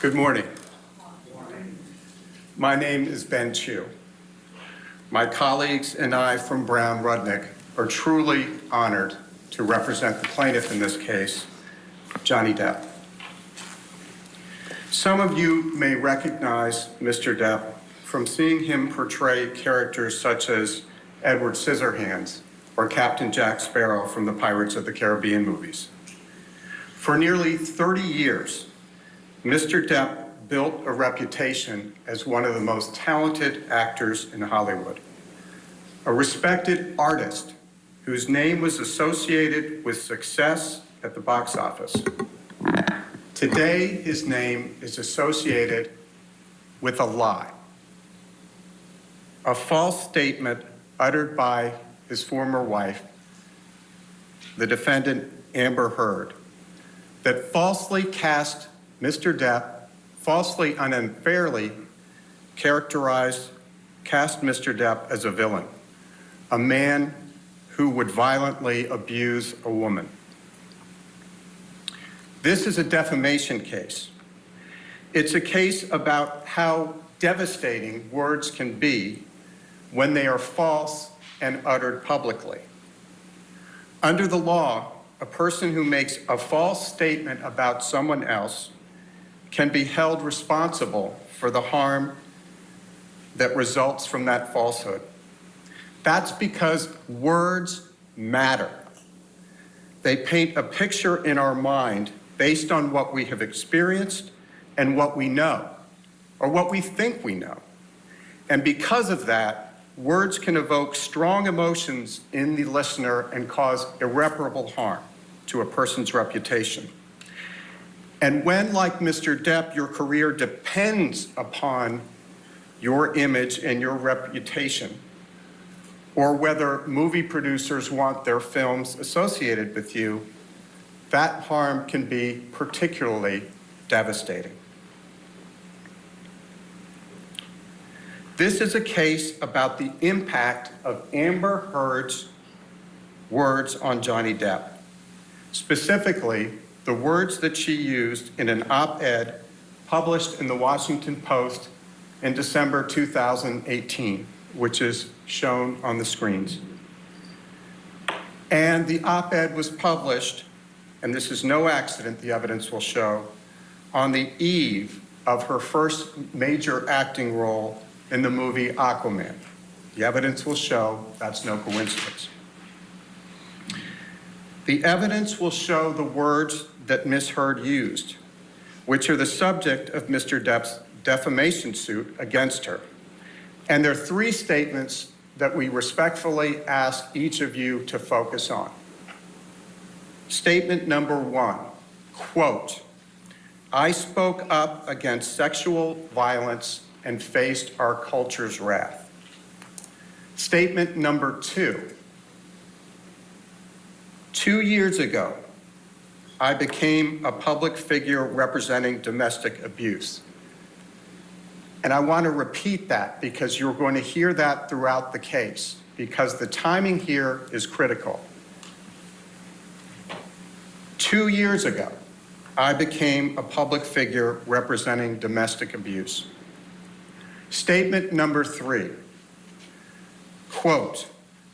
Good morning. My name is Ben Chu. My colleagues and I from Brown Rudnick are truly honored to represent the plaintiff in this case, Johnny Depp. Some of you may recognize Mr. Depp from seeing him portray characters such as Edward Scissorhands or Captain Jack Sparrow from the Pirates of the Caribbean movies. For nearly 30 years, Mr. Depp built a reputation as one of the most talented actors in Hollywood, a respected artist whose name was associated with success at the box office. Today, his name is associated with a lie, a false statement uttered by his former wife, the defendant Amber Heard, that falsely cast Mr. Depp, falsely and unfairly cast Mr. Depp as a villain, a man who would violently abuse a woman. This is a defamation case. It's a case about how devastating words can be when they are false and uttered publicly. Under the law, a person who makes a false statement about someone else can be held responsible for the harm that results from that falsehood. That's because words matter. They paint a picture in our mind based on what we have experienced and what we know, or what we think we know. And because of that, words can evoke strong emotions in the listener and cause irreparable harm to a person's reputation. And when, like Mr. Depp, your career depends upon your image and your reputation, or whether movie producers want their films associated with you, that harm can be particularly devastating. This is a case about the impact of Amber Heard's words on Johnny Depp. Specifically, the words that she used in an op-ed published in the Washington Post in December 2018, which is shown on the screens. And the op-ed was published, and this is no accident, the evidence will show, on the eve of her first major acting role in the movie Aquaman. The evidence will show that's no coincidence. The evidence will show the words that Ms. Heard used, which are the subject of Mr. Depp's defamation suit against her. And there are three statements that we respectfully ask each of you to focus on. Statement number one, quote, "I spoke up against sexual violence and faced our culture's wrath." Statement number two, 2 years ago, I became a public figure representing domestic abuse. And I want to repeat that because you're going to hear that throughout the case, because the timing here is critical. 2 years ago, I became a public figure representing domestic abuse. Statement number three, quote,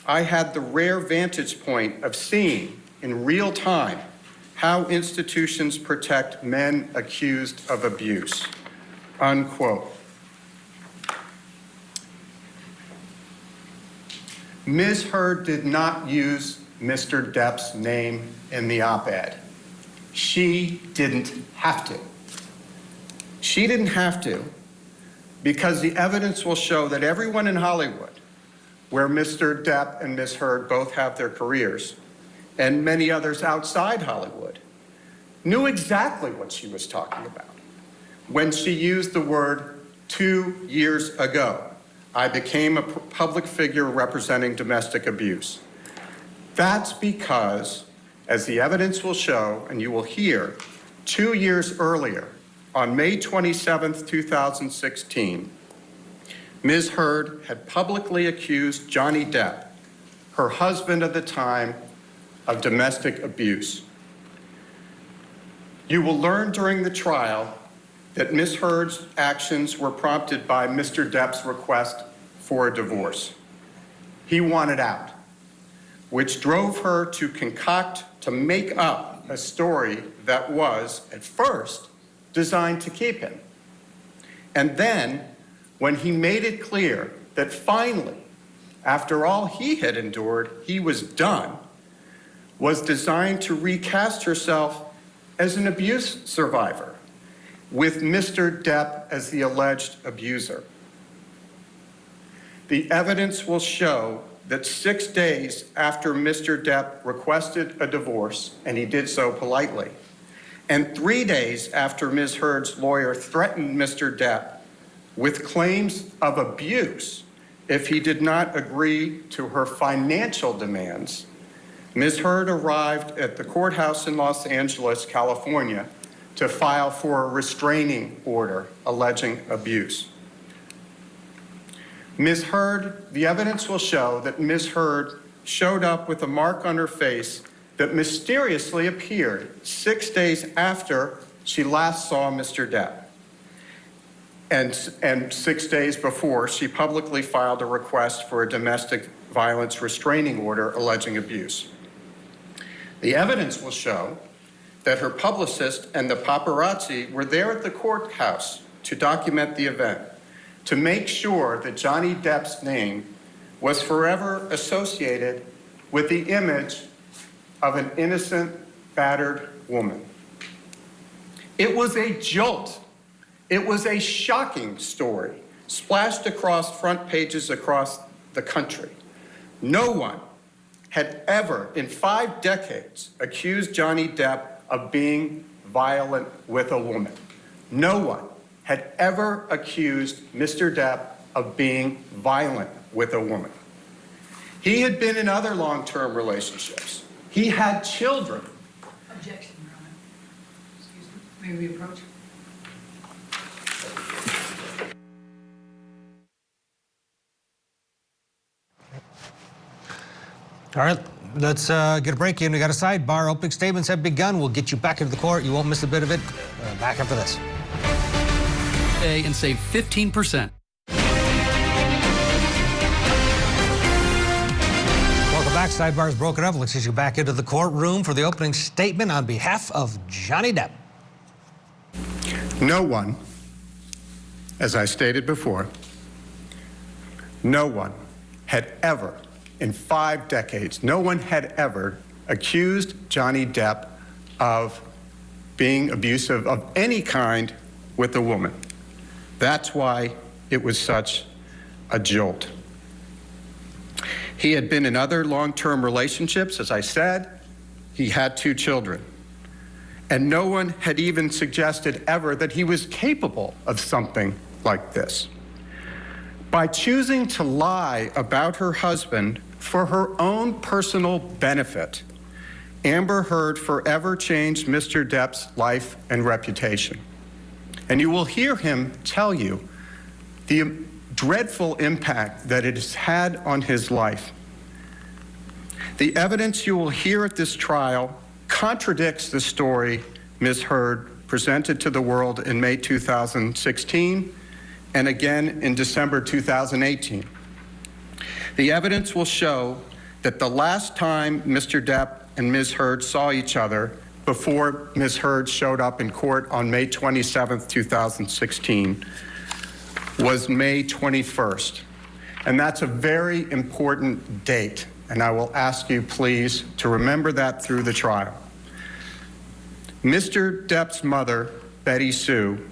"I had the rare vantage point of seeing in real time how institutions protect men accused of abuse," unquote. Ms. Heard did not use Mr. Depp's name in the op-ed. She didn't have to. She didn't have to because the evidence will show that everyone in Hollywood, where Mr. Depp and Ms. Heard both have their careers, and many others outside Hollywood, knew exactly what she was talking about when she used the word 2 years ago. I became a public figure representing domestic abuse. That's because, as the evidence will show, and you will hear, 2 years earlier, on May 27th, 2016, Ms. Heard had publicly accused Johnny Depp, her husband at the time, of domestic abuse. You will learn during the trial that Ms. Heard's actions were prompted by Mr. Depp's request for a divorce. He wanted out, which drove her to make up a story that was, at first, designed to keep him. And then, when he made it clear that finally, after all he had endured, he was done, was designed to recast herself as an abuse survivor, with Mr. Depp as the alleged abuser. The evidence will show that 6 days after Mr. Depp requested a divorce, and he did so politely, and 3 days after Ms. Heard's lawyer threatened Mr. Depp with claims of abuse if he did not agree to her financial demands, Ms. Heard arrived at the courthouse in Los Angeles, California, to file for a restraining order alleging abuse. Ms. Heard, the evidence will show that Ms. Heard showed up with a mark on her face that mysteriously appeared 6 days after she last saw Mr. Depp. And 6 days before, she publicly filed a request for a domestic violence restraining order alleging abuse. The evidence will show that her publicist and the paparazzi were there at the courthouse to document the event, to make sure that Johnny Depp's name was forever associated with the image of an innocent, battered woman. It was a jolt. It was a shocking story, splashed across front pages across the country. No one had ever, in 5 decades, accused Johnny Depp of being violent with a woman. No one had ever accused Mr. Depp of being violent with a woman. He had been in other long-term relationships. He had children. Objection, Your Honor. Excuse me. May we approach? All right, let's get a break in. We got a sidebar. Opening statements have begun. We'll get you back into the court. You won't miss a bit of it. Back after this. And save 15%. Welcome back. Sidebar is broken up. Let's get you back into the courtroom for the opening statement on behalf of Johnny Depp. No one, as I stated before, no one had ever, in 5 decades, no one had ever accused Johnny Depp of being abusive of any kind with a woman. That's why it was such a jolt. He had been in other long-term relationships, as I said. He had 2 children. And no one had even suggested ever that he was capable of something like this. By choosing to lie about her husband for her own personal benefit, Amber Heard forever changed Mr. Depp's life and reputation. And you will hear him tell you the dreadful impact that it has had on his life. The evidence you will hear at this trial contradicts the story Ms. Heard presented to the world in May 2016 and again in December 2018. The evidence will show that the last time Mr. Depp and Ms. Heard saw each other before Ms. Heard showed up in court on May 27th, 2016, was May 21st. And that's a very important date, and I will ask you please to remember that through the trial. Mr. Depp's mother, Betty Sue,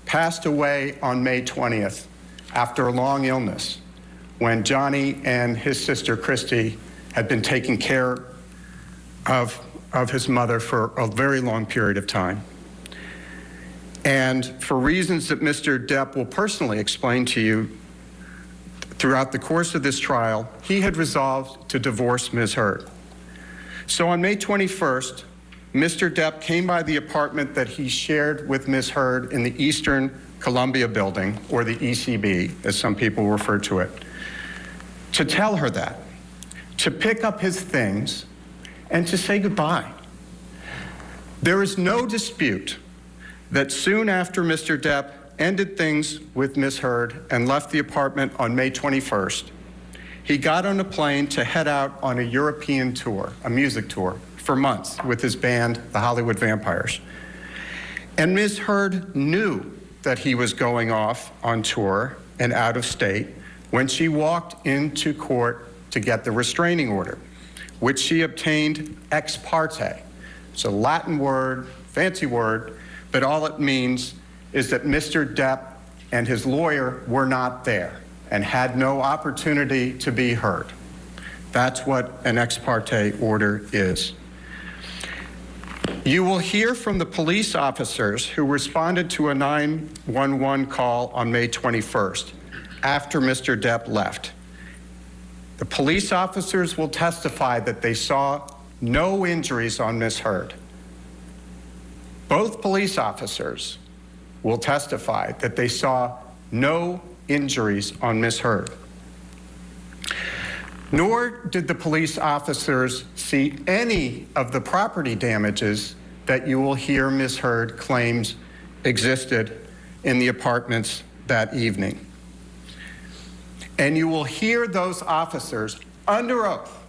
passed away on May 20th after a long illness when Johnny and his sister Christy had been taking care of his mother for a very long period of time. And for reasons that Mr. Depp will personally explain to you throughout the course of this trial, he had resolved to divorce Ms. Heard. So on May 21st, Mr. Depp came by the apartment that he shared with Ms. Heard in the Eastern Columbia building, or the ECB, as some people refer to it, to tell her that, to pick up his things, and to say goodbye. There is no dispute that soon after Mr. Depp ended things with Ms. Heard and left the apartment on May 21st, he got on a plane to head out on a European tour, a music tour, for months with his band, the Hollywood Vampires. And Ms. Heard knew that he was going off on tour and out of state when she walked into court to get the restraining order, which she obtained ex parte. It's a Latin word, fancy word, but all it means is that Mr. Depp and his lawyer were not there and had no opportunity to be heard. That's what an ex parte order is. You will hear from the police officers who responded to a 911 call on May 21st after Mr. Depp left. The police officers will testify that they saw no injuries on Ms. Heard. Both police officers will testify that they saw no injuries on Ms. Heard. Nor did the police officers see any of the property damages that you will hear Ms. Heard claims existed in the apartments that evening. And you will hear those officers under oath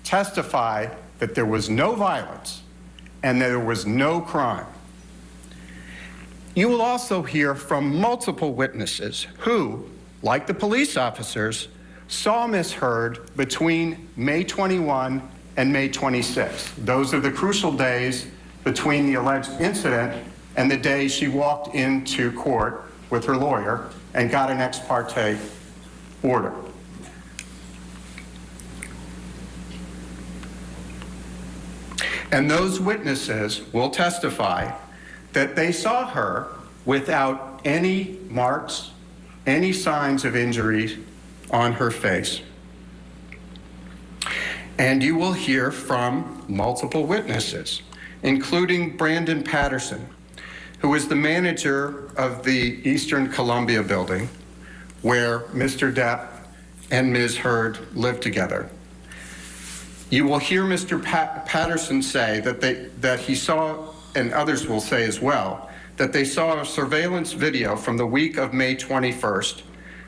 testify that there was no violence and that there was no crime. You will also hear from multiple witnesses who, like the police officers, saw Ms. Heard between May 21 and May 26. Those are the crucial days between the alleged incident and the day she walked into court with her lawyer and got an ex parte order. And those witnesses will testify that they saw her without any marks, any signs of injury on her face. And you will hear from multiple witnesses, including Brandon Patterson, who is the manager of the Eastern Columbia building where Mr. Depp and Ms. Heard lived together. You will hear Mr. Patterson say that he saw, and others will say as well, that they saw a surveillance video from the week of May 21st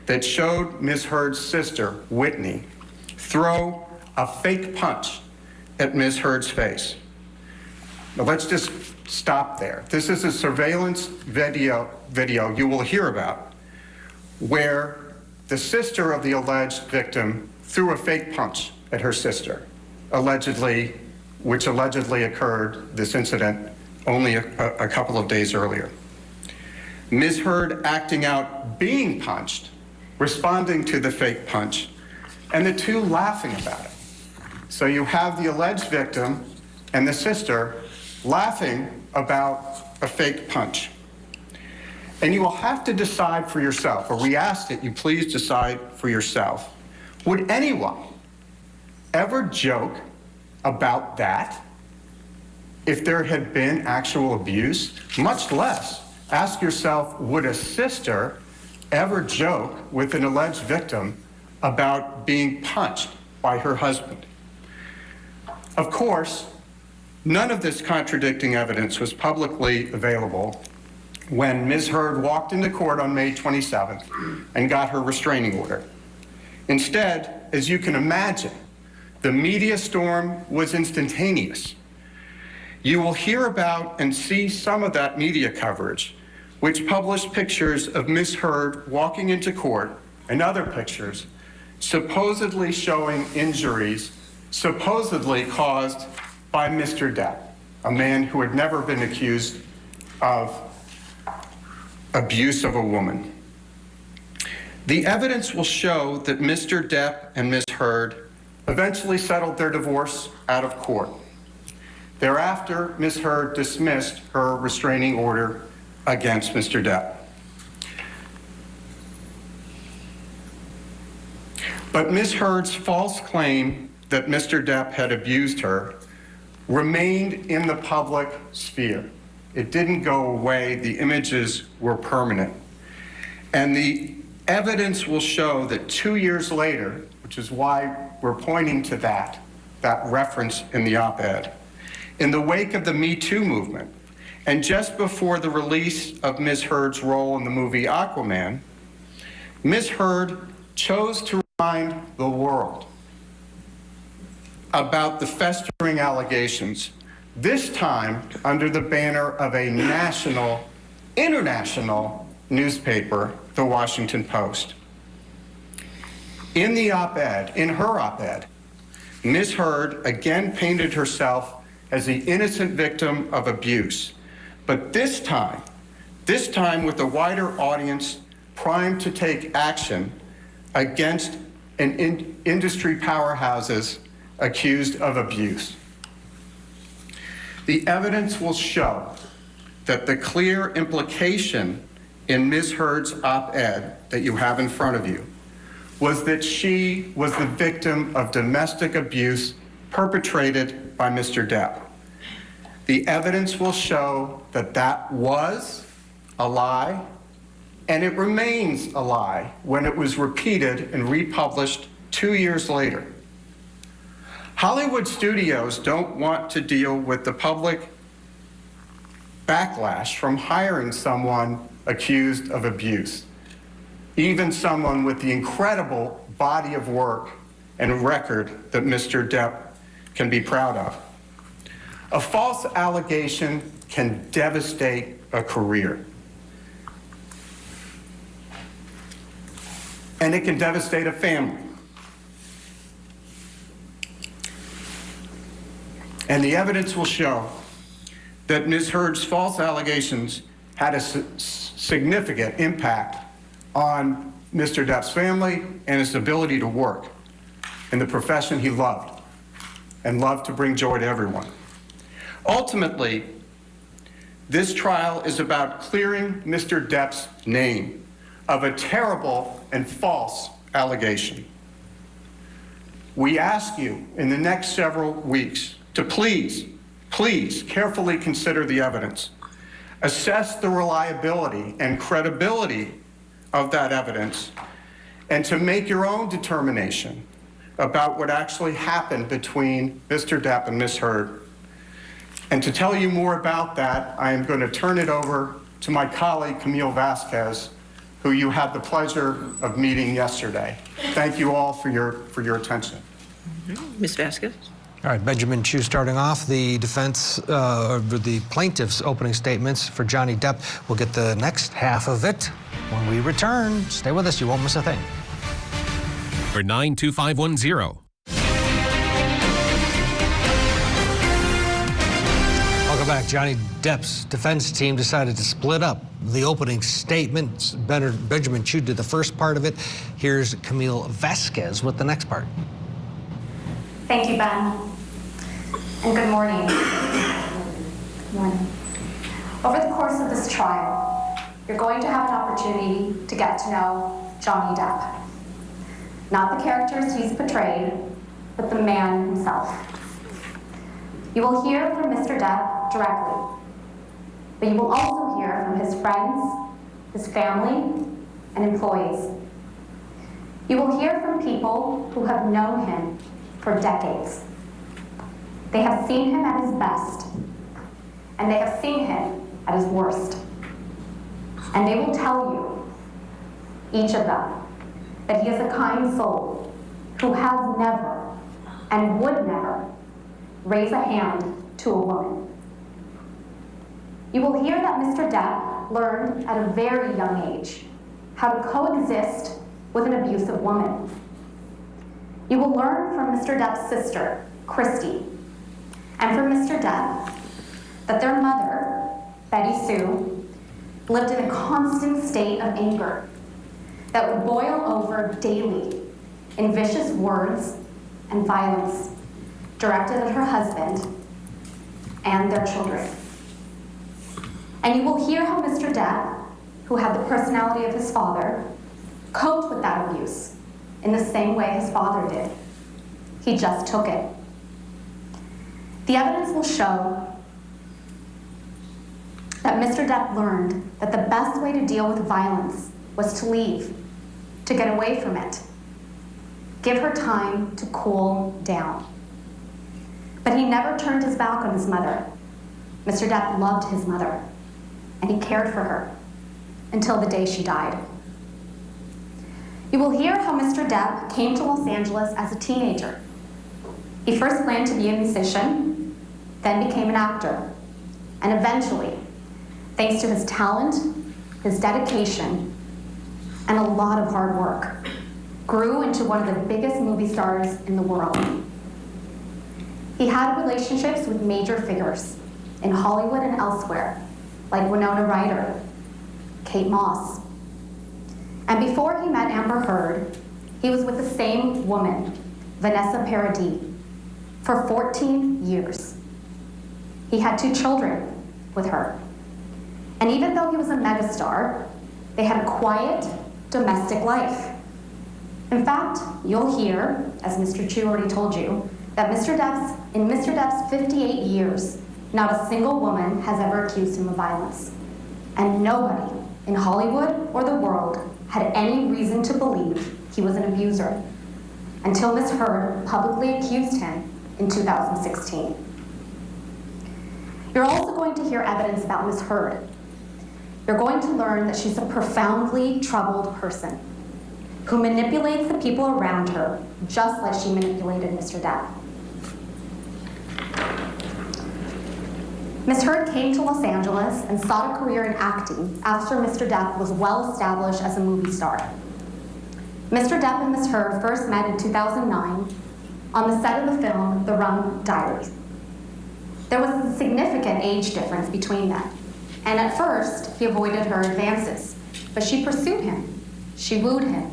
that showed Ms. Heard's sister, Whitney, throw a fake punch at Ms. Heard's face. Now let's just stop there. This is a surveillance video you will hear about where the sister of the alleged victim threw a fake punch at her sister, which allegedly occurred, this incident, only a couple of days earlier. Ms. Heard acting out being punched, responding to the fake punch, and the two laughing about it. So you have the alleged victim and the sister laughing about a fake punch. And you will have to decide for yourself, or we ask that you please decide for yourself, would anyone ever joke about that if there had been actual abuse? Much less ask yourself, would a sister ever joke with an alleged victim about being punched by her husband? Of course, none of this contradicting evidence was publicly available when Ms. Heard walked into court on May 27th and got her restraining order. Instead, as you can imagine, the media storm was instantaneous. You will hear about and see some of that media coverage, which published pictures of Ms. Heard walking into court and other pictures supposedly showing injuries supposedly caused by Mr. Depp, a man who had never been accused of abuse of a woman. The evidence will show that Mr. Depp and Ms. Heard eventually settled their divorce out of court. Thereafter, Ms. Heard dismissed her restraining order against Mr. Depp. But Ms. Heard's false claim that Mr. Depp had abused her remained in the public sphere. It didn't go away. The images were permanent. And the evidence will show that 2 years later, which is why we're pointing to that reference in the op-ed, in the wake of the Me Too movement, And just before the release of Ms. Heard's role in the movie Aquaman, Ms. Heard chose to remind the world about the festering allegations, this time under the banner of a international newspaper, the Washington Post. In the op-ed, in her op-ed, Ms. Heard again painted herself as the innocent victim of abuse, but this time with a wider audience primed to take action against industry powerhouses accused of abuse. The evidence will show that the clear implication in Ms. Heard's op-ed that you have in front of you was that she was the victim of domestic abuse perpetrated by Mr. Depp. The evidence will show that that was a lie, and it remains a lie when it was repeated and republished 2 years later. Hollywood studios don't want to deal with the public backlash from hiring someone accused of abuse, even someone with the incredible body of work and record that Mr. Depp can be proud of. A false allegation can devastate a career. And it can devastate a family. And the evidence will show that Ms. Heard's false allegations had a significant impact on Mr. Depp's family and his ability to work in the profession he loved and loved to bring joy to everyone. Ultimately, this trial is about clearing Mr. Depp's name of a terrible and false allegation. We ask you in the next several weeks to please carefully consider the evidence, assess the reliability and credibility of that evidence, and to make your own determination about what actually happened between Mr. Depp and Ms. Heard. And to tell you more about that, I am going to turn it over to my colleague, Camille Vasquez, who you had the pleasure of meeting yesterday. Thank you all for your attention. Ms. Vasquez? All right, Benjamin Chu starting off. The defense, the plaintiff's opening statements for Johnny Depp. We'll get the next half of it when we return. Stay with us, you won't miss a thing. For 92510. Welcome back. Johnny Depp's defense team decided to split up the opening statements. Benjamin Chu did the first part of it. Here's Camille Vasquez with the next part. Thank you, Ben, and good morning. Good morning. Over the course of this trial, you're going to have an opportunity to get to know Johnny Depp. Not the characters he's portrayed, but the man himself. You will hear from Mr. Depp directly, but you will also hear from his friends, his family, and employees. You will hear from people who have known him for decades. They have seen him at his best, and they have seen him at his worst. And they will tell you, each of them, that he is a kind soul who has never and would never raise a hand to a woman. You will hear that Mr. Depp learned at a very young age how to coexist with an abusive woman. You will learn from Mr. Depp's sister, Christy, and from Mr. Depp that their mother, Betty Sue, lived in a constant state of anger that would boil over daily in vicious words and violence directed at her husband and their children. And you will hear how Mr. Depp, who had the personality of his father, coped with that abuse in the same way his father did. He just took it. The evidence will show that Mr. Depp learned that the best way to deal with violence was to leave, to get away from it. Give her time to cool down. But he never turned his back on his mother. Mr. Depp loved his mother, and he cared for her until the day she died. You will hear how Mr. Depp came to Los Angeles as a teenager. He first planned to be a musician, then became an actor, and eventually, thanks to his talent, his dedication, and a lot of hard work, grew into one of the biggest movie stars in the world. He had relationships with major figures in Hollywood and elsewhere, like Winona Ryder, Kate Moss. And before he met Amber Heard, he was with the same woman, Vanessa Paradis, for 14 years. He had 2 children with her. And even though he was a megastar, they had a quiet, domestic life. In fact, you'll hear, as Mr. Chu already told you, that in Mr. Depp's 58 years, not a single woman has ever accused him of violence. And nobody in Hollywood or the world had any reason to believe he was an abuser, until Ms. Heard publicly accused him in 2016. You're also going to hear evidence about Ms. Heard. You're going to learn that she's a profoundly troubled person who manipulates the people around her just like she manipulated Mr. Depp. Ms. Heard came to Los Angeles and sought a career in acting after Mr. Depp was well established as a movie star. Mr. Depp and Ms. Heard first met in 2009 on the set of the film The Rum Diaries. There was a significant age difference between them, and at first he avoided her advances, but she pursued him. She wooed him.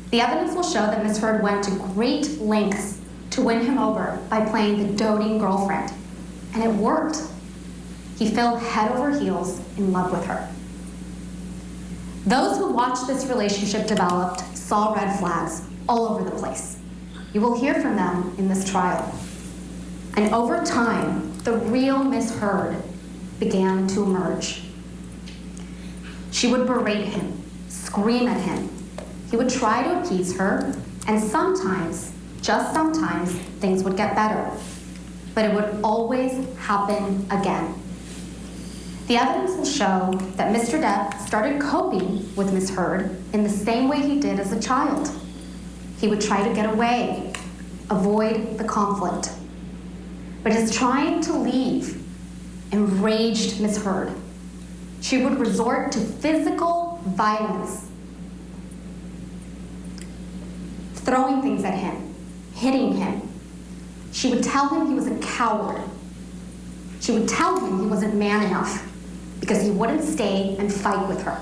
The evidence will show that Ms. Heard went to great lengths to win him over by playing the doting girlfriend, and it worked. He fell head over heels in love with her. Those who watched this relationship develop saw red flags all over the place. You will hear from them in this trial. And over time, the real Ms. Heard began to emerge. She would berate him, scream at him. He would try to appease her, and sometimes, just sometimes, things would get better. But it would always happen again. The evidence will show that Mr. Depp started coping with Ms. Heard in the same way he did as a child. He would try to get away, avoid the conflict. But his trying to leave enraged Ms. Heard. She would resort to physical violence, throwing things at him, hitting him. She would tell him he was a coward. She would tell him he wasn't man enough because he wouldn't stay and fight with her.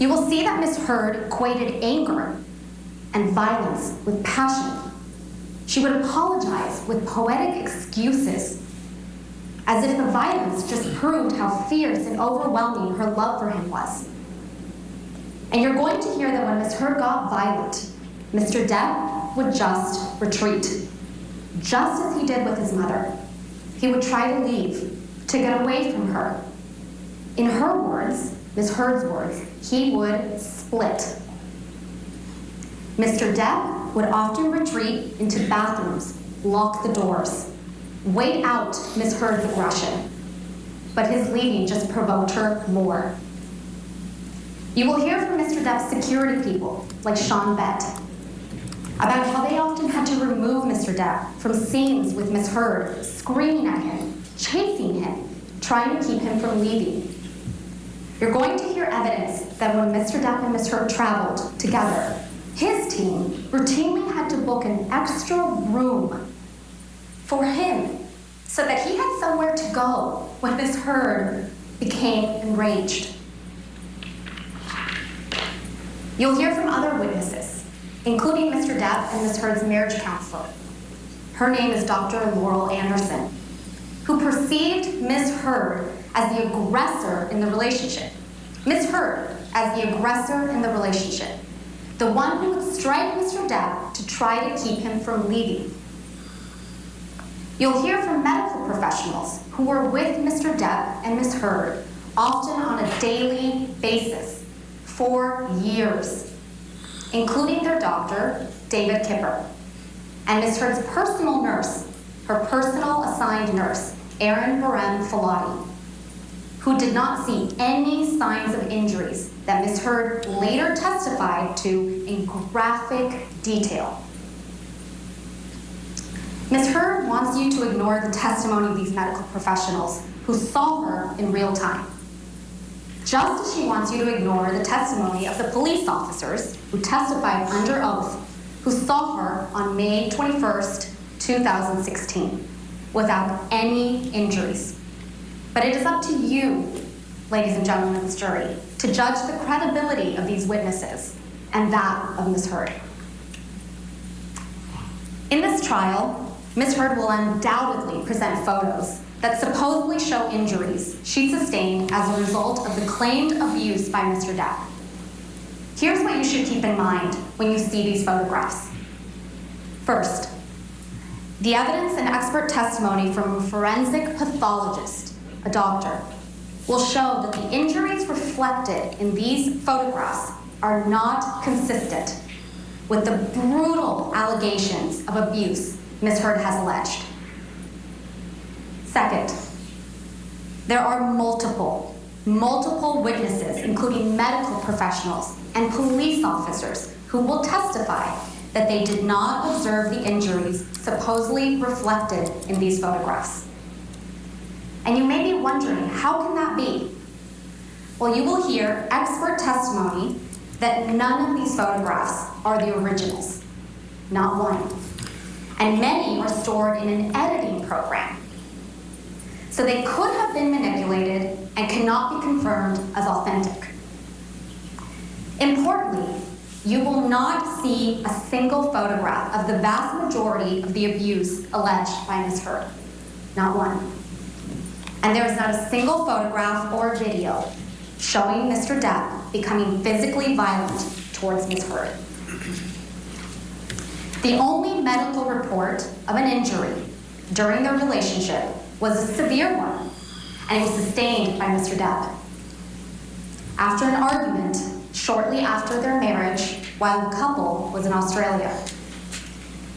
You will see that Ms. Heard equated anger and violence with passion. She would apologize with poetic excuses, as if the violence just proved how fierce and overwhelming her love for him was. And you're going to hear that when Ms. Heard got violent, Mr. Depp would just retreat, just as he did with his mother. He would try to leave, to get away from her. In her words, Ms. Heard's words, he would split. Mr. Depp would often retreat into bathrooms, lock the doors, wait out Ms. Heard's aggression. But his leaving just provoked her more. You will hear from Mr. Depp's security people, like Sean Bett, about how they often had to remove Mr. Depp from scenes with Ms. Heard, screaming at him, chasing him, trying to keep him from leaving. You're going to hear evidence that when Mr. Depp and Ms. Heard traveled together, his team routinely had to book an extra room for him so that he had somewhere to go when Ms. Heard became enraged. You'll hear from other witnesses, including Mr. Depp and Ms. Heard's marriage counselor. Her name is Dr. Laurel Anderson, who perceived Ms. Heard as the aggressor in the relationship. Ms. Heard as the aggressor in the relationship, the one who would strike Mr. Depp to try to keep him from leaving. You'll hear from medical professionals who were with Mr. Depp and Ms. Heard, often on a daily basis, for years, including their doctor, David Kipper, and Ms. Heard's personal nurse, her personal assigned nurse, Erin Barem Filati, who did not see any signs of injuries that Ms. Heard later testified to in graphic detail. Ms. Heard wants you to ignore the testimony of these medical professionals who saw her in real time, just as she wants you to ignore the testimony of the police officers who testified under oath who saw her on May 21st, 2016, without any injuries. But it is up to you, ladies and gentlemen of this jury, to judge the credibility of these witnesses and that of Ms. Heard. In this trial, Ms. Heard will undoubtedly present photos that supposedly show injuries she sustained as a result of the claimed abuse by Mr. Depp. Here's what you should keep in mind when you see these photographs. First, the evidence and expert testimony from a forensic pathologist, a doctor, will show that the injuries reflected in these photographs are not consistent with the brutal allegations of abuse Ms. Heard has alleged. Second, there are multiple witnesses, including medical professionals and police officers, who will testify that they did not observe the injuries supposedly reflected in these photographs. And you may be wondering, how can that be? Well, you will hear expert testimony that none of these photographs are the originals, not one. And many are stored in an editing program. So they could have been manipulated and cannot be confirmed as authentic. Importantly, you will not see a single photograph of the vast majority of the abuse alleged by Ms. Heard. Not one. And there is not a single photograph or video showing Mr. Depp becoming physically violent towards Ms. Heard. The only medical report of an injury during their relationship was a severe one, and it was sustained by Mr. Depp. After an argument shortly after their marriage, while the couple was in Australia,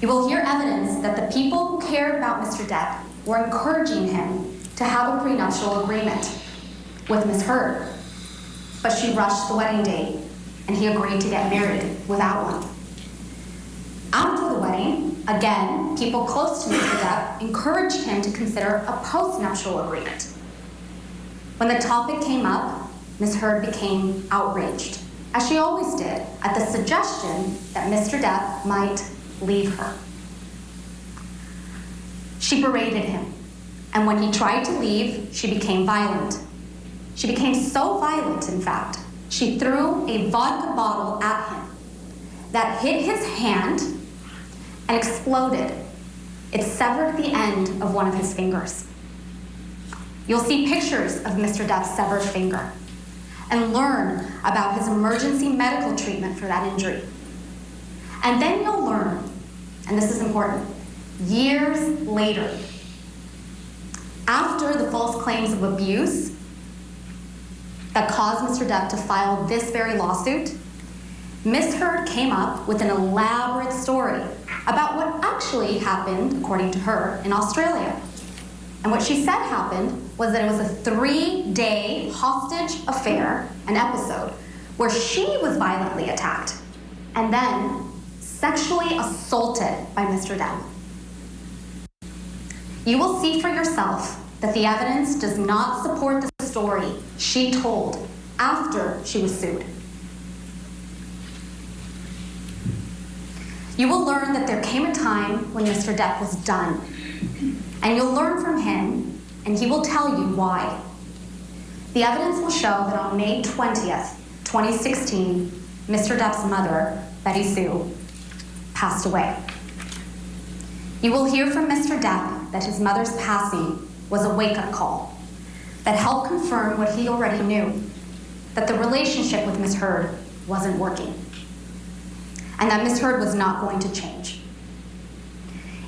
you will hear evidence that the people who cared about Mr. Depp were encouraging him to have a prenuptial agreement with Ms. Heard, but she rushed the wedding date, and he agreed to get married without one. After the wedding, again, people close to Mr. Depp encouraged him to consider a postnuptial agreement. When the topic came up, Ms. Heard became outraged, as she always did, at the suggestion that Mr. Depp might leave her. She berated him, and when he tried to leave, she became violent. She became so violent, in fact, she threw a vodka bottle at him that hit his hand and exploded. It severed the end of one of his fingers. You'll see pictures of Mr. Depp's severed finger and learn about his emergency medical treatment for that injury. And then you'll learn, and this is important, years later, after the false claims of abuse that caused Mr. Depp to file this very lawsuit, Ms. Heard came up with an elaborate story about what actually happened, according to her, in Australia. And what she said happened was that it was a 3-day hostage affair, an episode, where she was violently attacked and then sexually assaulted by Mr. Depp. You will see for yourself that the evidence does not support the story she told after she was sued. You will learn that there came a time when Mr. Depp was done, and you'll learn from him, and he will tell you why. The evidence will show that on May 20th, 2016, Mr. Depp's mother, Betty Sue, passed away. You will hear from Mr. Depp that his mother's passing was a wake-up call that helped confirm what he already knew, that the relationship with Ms. Heard wasn't working, and that Ms. Heard was not going to change.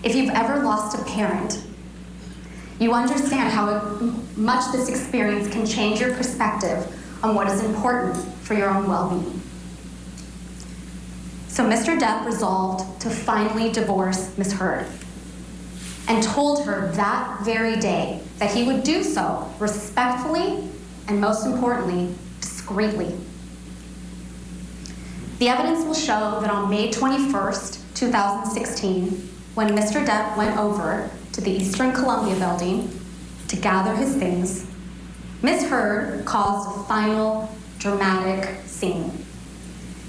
If you've ever lost a parent, you understand how much this experience can change your perspective on what is important for your own well-being. So Mr. Depp resolved to finally divorce Ms. Heard. and told her that very day that he would do so respectfully and, most importantly, discreetly. The evidence will show that on May 21st, 2016, when Mr. Depp went over to the Eastern Columbia building to gather his things, Ms. Heard caused a final dramatic scene.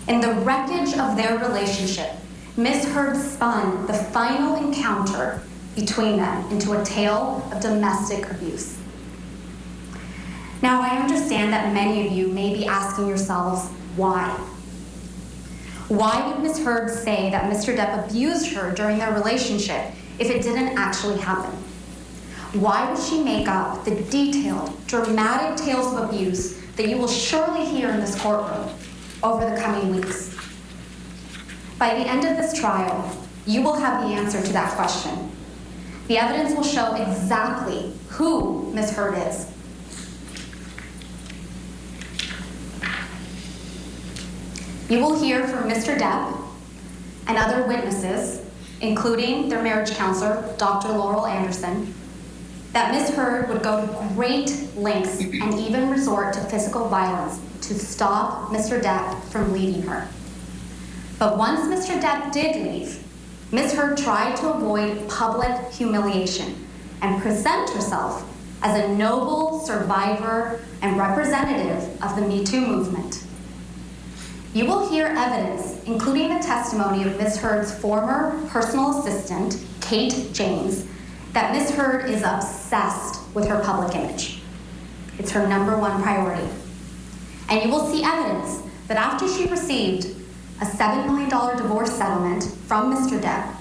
In the wreckage of their relationship, Ms. Heard spun the final encounter between them into a tale of domestic abuse. Now, I understand that many of you may be asking yourselves, why? Why would Ms. Heard say that Mr. Depp abused her during their relationship if it didn't actually happen? Why would she make up the detailed, dramatic tales of abuse that you will surely hear in this courtroom over the coming weeks? By the end of this trial, you will have the answer to that question. The evidence will show exactly who Ms. Heard is. You will hear from Mr. Depp and other witnesses, including their marriage counselor, Dr. Laurel Anderson, that Ms. Heard would go to great lengths and even resort to physical violence to stop Mr. Depp from leaving her. But once Mr. Depp did leave, Ms. Heard tried to avoid public humiliation and present herself as a noble survivor and representative of the Me Too movement. You will hear evidence, including the testimony of Ms. Heard's former personal assistant, Kate James, that Ms. Heard is obsessed with her public image. It's her #1 priority. And you will see evidence that after she received a $7 million divorce settlement from Mr. Depp,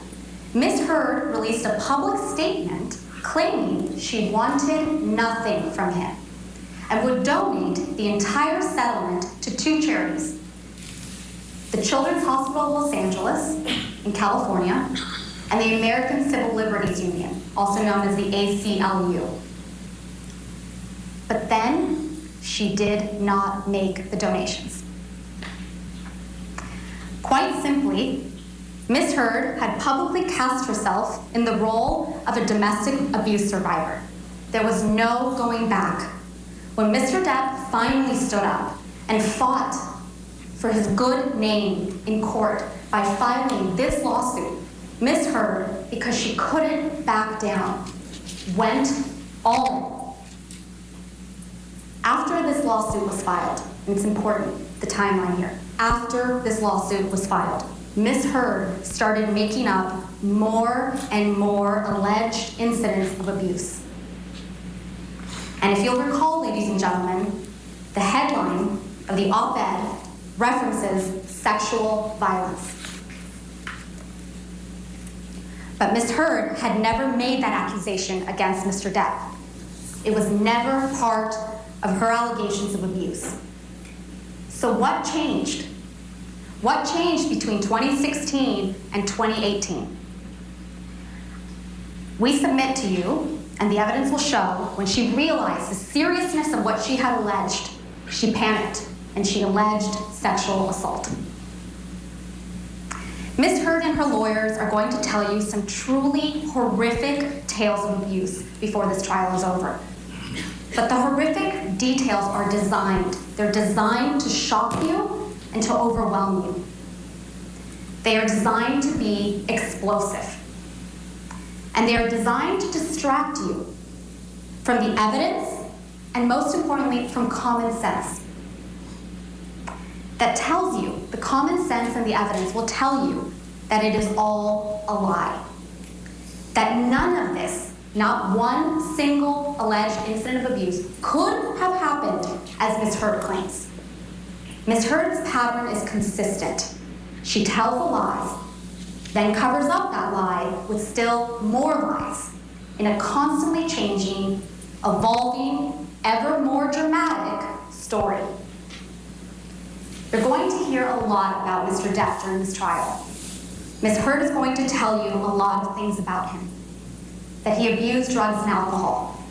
Ms. Heard released a public statement claiming she wanted nothing from him and would donate the entire settlement to 2 charities: the Children's Hospital of Los Angeles in California and the American Civil Liberties Union, also known as the ACLU. But then she did not make the donations. Quite simply, Ms. Heard had publicly cast herself in the role of a domestic abuse survivor. There was no going back. When Mr. Depp finally stood up and fought for his good name in court by filing this lawsuit, Ms. Heard, because she couldn't back down, went all in. After this lawsuit was filed, and it's important, the timeline here, after this lawsuit was filed, Ms. Heard started making up more and more alleged incidents of abuse. And if you'll recall, ladies and gentlemen, the headline of the op-ed references sexual violence. But Ms. Heard had never made that accusation against Mr. Depp. It was never part of her allegations of abuse. So what changed? What changed between 2016 and 2018? We submit to you, and the evidence will show, when she realized the seriousness of what she had alleged, she panicked and she alleged sexual assault. Ms. Heard and her lawyers are going to tell you some truly horrific tales of abuse before this trial is over. But the horrific details are designed. They're designed to shock you and to overwhelm you. They are designed to be explosive. And they are designed to distract you from the evidence and, most importantly, from common sense. That tells you, the common sense and the evidence will tell you that it is all a lie. That none of this, not one single alleged incident of abuse, could have happened as Ms. Heard claims. Ms. Heard's pattern is consistent. She tells a lie, then covers up that lie with still more lies in a constantly changing, evolving, ever more dramatic story. You're going to hear a lot about Mr. Depp during this trial. Ms. Heard is going to tell you a lot of things about him. That he abused drugs and alcohol.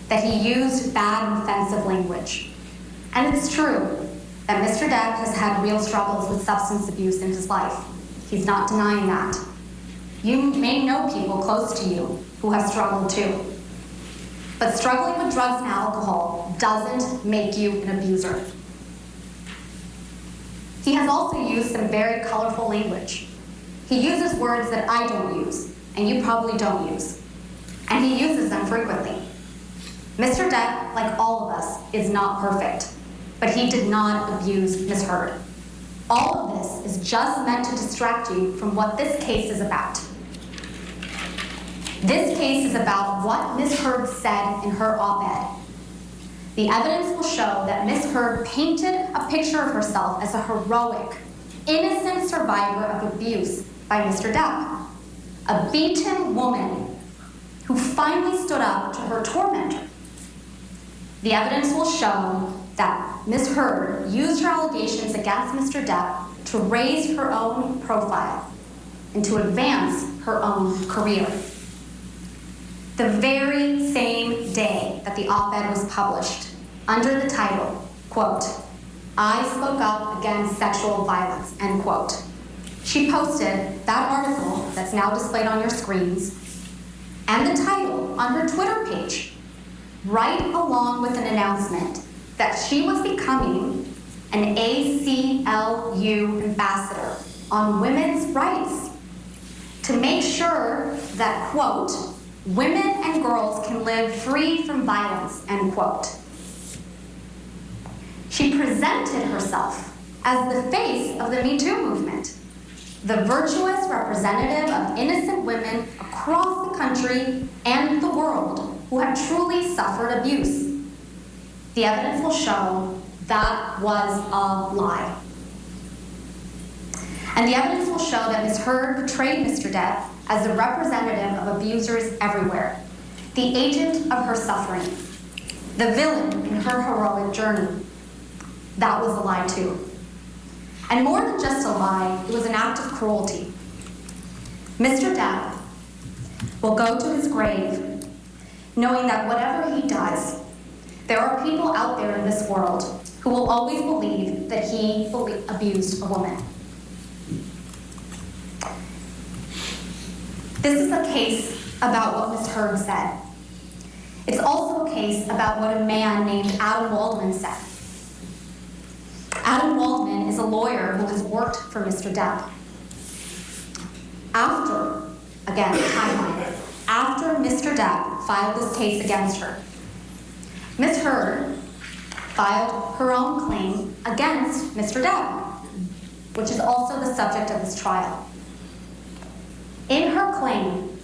That he used bad and offensive language. And it's true that Mr. Depp has had real struggles with substance abuse in his life. He's not denying that. You may know people close to you who have struggled too. But struggling with drugs and alcohol doesn't make you an abuser. He has also used some very colorful language. He uses words that I don't use, and you probably don't use. And he uses them frequently. Mr. Depp, like all of us, is not perfect, but he did not abuse Ms. Heard. All of this is just meant to distract you from what this case is about. This case is about what Ms. Heard said in her op-ed. The evidence will show that Ms. Heard painted a picture of herself as a heroic, innocent survivor of abuse by Mr. Depp, a beaten woman who finally stood up to her tormentor. The evidence will show that Ms. Heard used her allegations against Mr. Depp to raise her own profile and to advance her own career. The very same day that the op-ed was published, under the title, quote, "I spoke up against sexual violence," end quote, she posted that article that's now displayed on your screens and the title on her Twitter page, right along with an announcement that she was becoming an ACLU ambassador on women's rights to make sure that, quote, "women and girls can live free from violence," end quote. She presented herself as the face of the Me Too movement, the virtuous representative of innocent women across the country and the world who have truly suffered abuse. The evidence will show that was a lie. And the evidence will show that Ms. Heard betrayed Mr. Depp as the representative of abusers everywhere, the agent of her suffering, the villain in her heroic journey. That was a lie too. And more than just a lie, it was an act of cruelty. Mr. Depp will go to his grave knowing that whatever he does, there are people out there in this world who will always believe that he abused a woman. This is a case about what Ms. Heard said. It's also a case about what a man named Adam Waldman said. Adam Waldman is a lawyer who has worked for Mr. Depp. After Mr. Depp filed this case against her, Ms. Heard filed her own claim against Mr. Depp, which is also the subject of this trial. In her claim,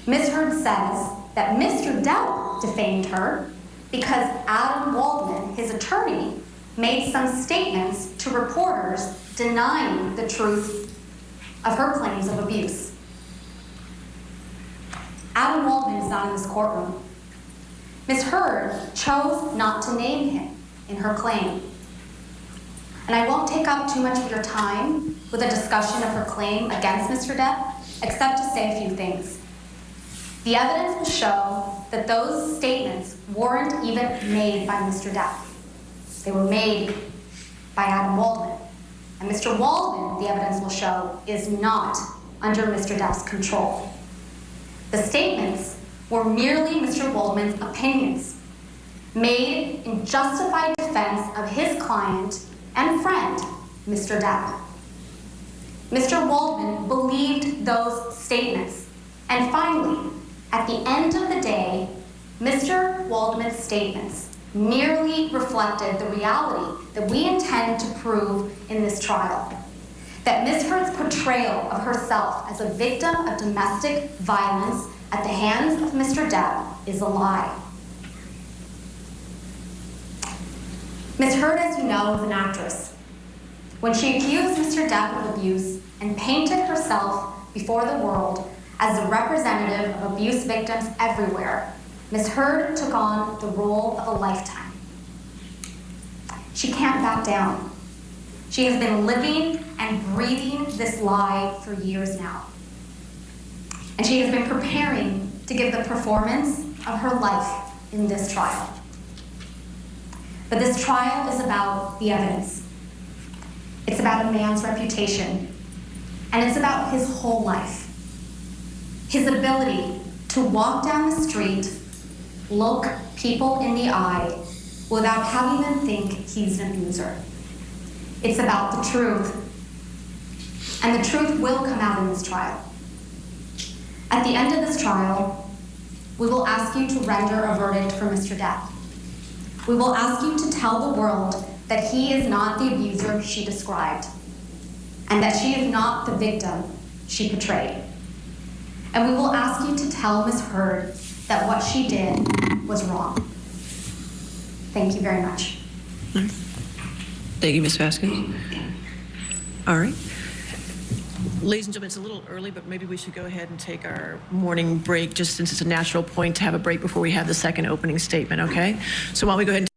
Ms. Heard says that Mr. Depp defamed her because Adam Waldman, his attorney, made some statements to reporters denying the truth of her claims of abuse. Adam Waldman is not in this courtroom. Ms. Heard chose not to name him in her claim. And I won't take up too much of your time with a discussion of her claim against Mr. Depp, except to say a few things. The evidence will show that those statements weren't even made by Mr. Depp. They were made by Adam Waldman. And Mr. Waldman, the evidence will show, is not under Mr. Depp's control. The statements were merely Mr. Waldman's opinions, made in justified defense of his client and friend, Mr. Depp. Mr. Waldman believed those statements. And finally, at the end of the day, Mr. Waldman's statements merely reflected the reality that we intend to prove in this trial. That Ms. Heard's portrayal of herself as a victim of domestic violence at the hands of Mr. Depp is a lie. Ms. Heard, as you know, is an actress. When she accused Mr. Depp of abuse and painted herself before the world as the representative of abuse victims everywhere, Ms. Heard took on the role of a lifetime. She can't back down. She has been living and breathing this lie for years now. And she has been preparing to give the performance of her life in this trial. But this trial is about the evidence. It's about a man's reputation. And it's about his whole life. his ability to walk down the street, look people in the eye, without having them think he's an abuser. It's about the truth. And the truth will come out in this trial. At the end of this trial, we will ask you to render a verdict for Mr. Depp. We will ask you to tell the world that he is not the abuser she described, and that she is not the victim she portrayed. And we will ask you to tell Ms. Heard that what she did was wrong. Thank you very much. Thank you, Ms. Vasquez. All right. Ladies and gentlemen, it's a little early, but maybe we should go ahead and take our morning break, just since it's a natural point to have a break before we have the second opening statement, okay? So why don't we go ahead and